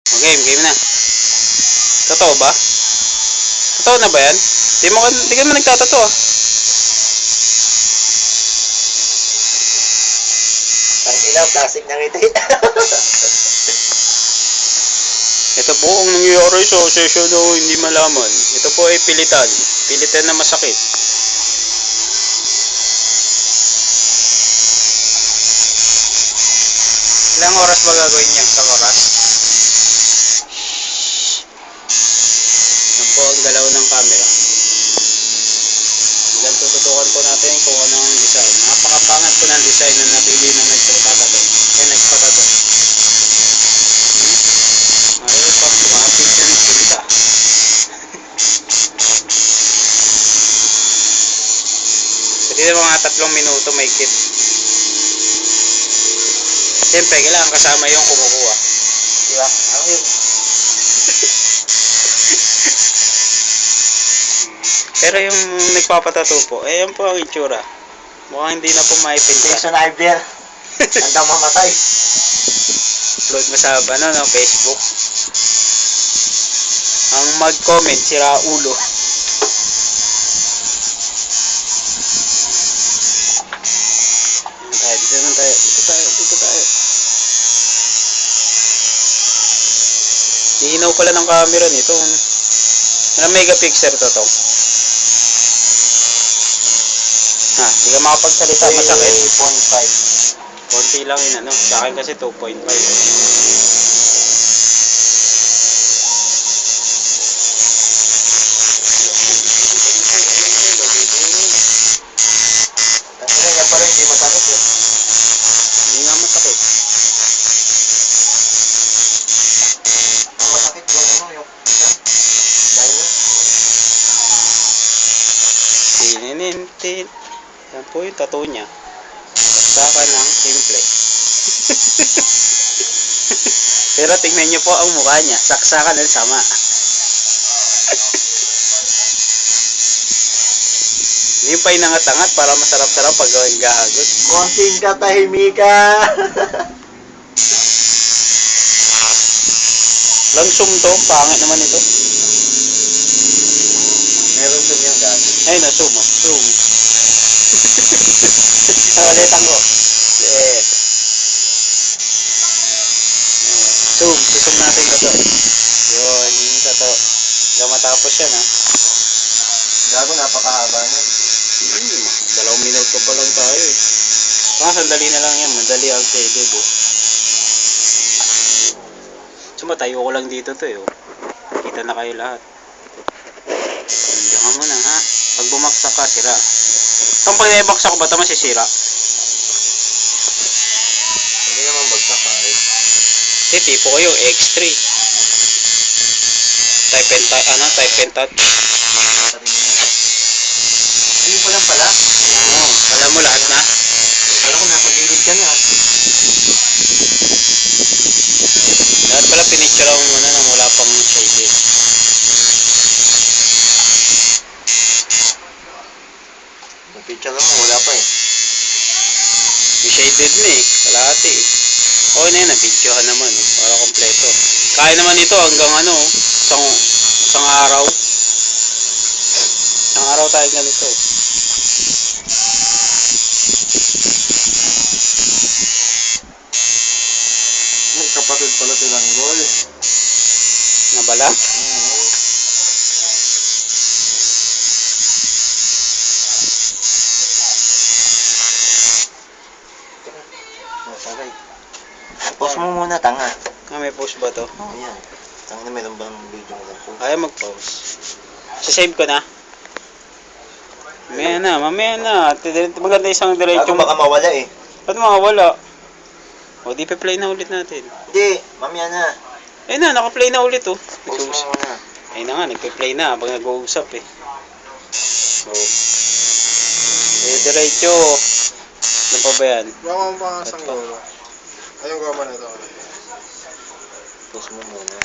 Okay, game na. Totoo ba? Totoo na ba yan? Di ka man nagtatato ah. Ang ilaw, plastic na ngiti. Ito po ang nangyayari sa session o hindi malaman. Ito po ay pilitan. Pilitan na masakit. Ilang oras ba gagawin niya? Isang oras? Yan po ang galaw ng camera. Hanggang tututukan po natin kung ano ang design. Napakapangat po ng design na napili ng nagpatato. Nagpatato. Ayaw pa mga picture ng punta. Pwede na mga 3 minuto may kit. Siyempre, kailangan kasama yung kumukuha. Diba? Ano yun? Pero yung nagpapatato po, eh yan po ang itsura. Mukhang hindi na po maipinta. Jason Iver. Hanggang mamatay. Upload mo sa Facebook. Ang mag-comment, sira ulo. Dito tayo. Hihinaw pala ng camera nito. Ilang megapixel to? Di ka makapagsalita, masakit. 3.5. Konti lang yun, sa akin kasi 2.5. Yan pala hindi masakit eh. Hindi nga masakit. Ang masakit yung yung Tininintin. Yan po yung tattoo niya. Saksakan ng simple. Pero tingnan niyo po ang mukha niya. Saksakan ng sama. Hindi pa inangat-angat para masarap-sarap pag gawing gahagod. konting katahimikan. Langsum to. Pangit naman ito. Meron dun yung gas. Ay, na-zoom. Zoom. Nakalitan ko. Yes. Zoom natin ito. Yun, yung ito. Hanggang matapos yan, Gago, napakahaba niyan. 2 minuto pa lang tayo eh. Sandali na lang yan. Madali ang schedule eh. Matayo ko lang dito to eh. Kita na kayo lahat. Hindi ka muna ha. Pag bumaksak ka, sira. Kung pag naibaksak ko ba ito masisira? Hindi naman bagsak eh. Tipo ko yung X3. Type and touch. Ayun pa lang pala. Alam mo lahat na? Alam ko napagilid ka na. Lahat pala pinicture mo muna nang wala pang shaded. Yung picture naman wala pa eh. Yung shaded na eh. Kalahati eh. Okay na yun. Nabidyohan naman eh. Para kompleto. Kaya naman ito hanggang isang araw. Isang araw tayo ganito. May kapatid pala silang gol. Nabala? Masaray. Pause mo muna, tanga. May post ba to? Ayan. Tanga na meron bang video na po? Ayaw mag-pause. Sasave ko na. Mamaya na. Maganda isang diretso. Bago baka mawala eh. Ba't mawawala? O, di pa play na ulit natin. Hindi, mamaya na. Ayun na, naka-play na ulit oh. Pause mo muna. Ayun na nga, nagpe-play na habang nag-uusap eh. Oh. Diretso. Ano pa ba yan? Baka mo pa nga sang golo. Ayun goma na ito. Pause mo muna.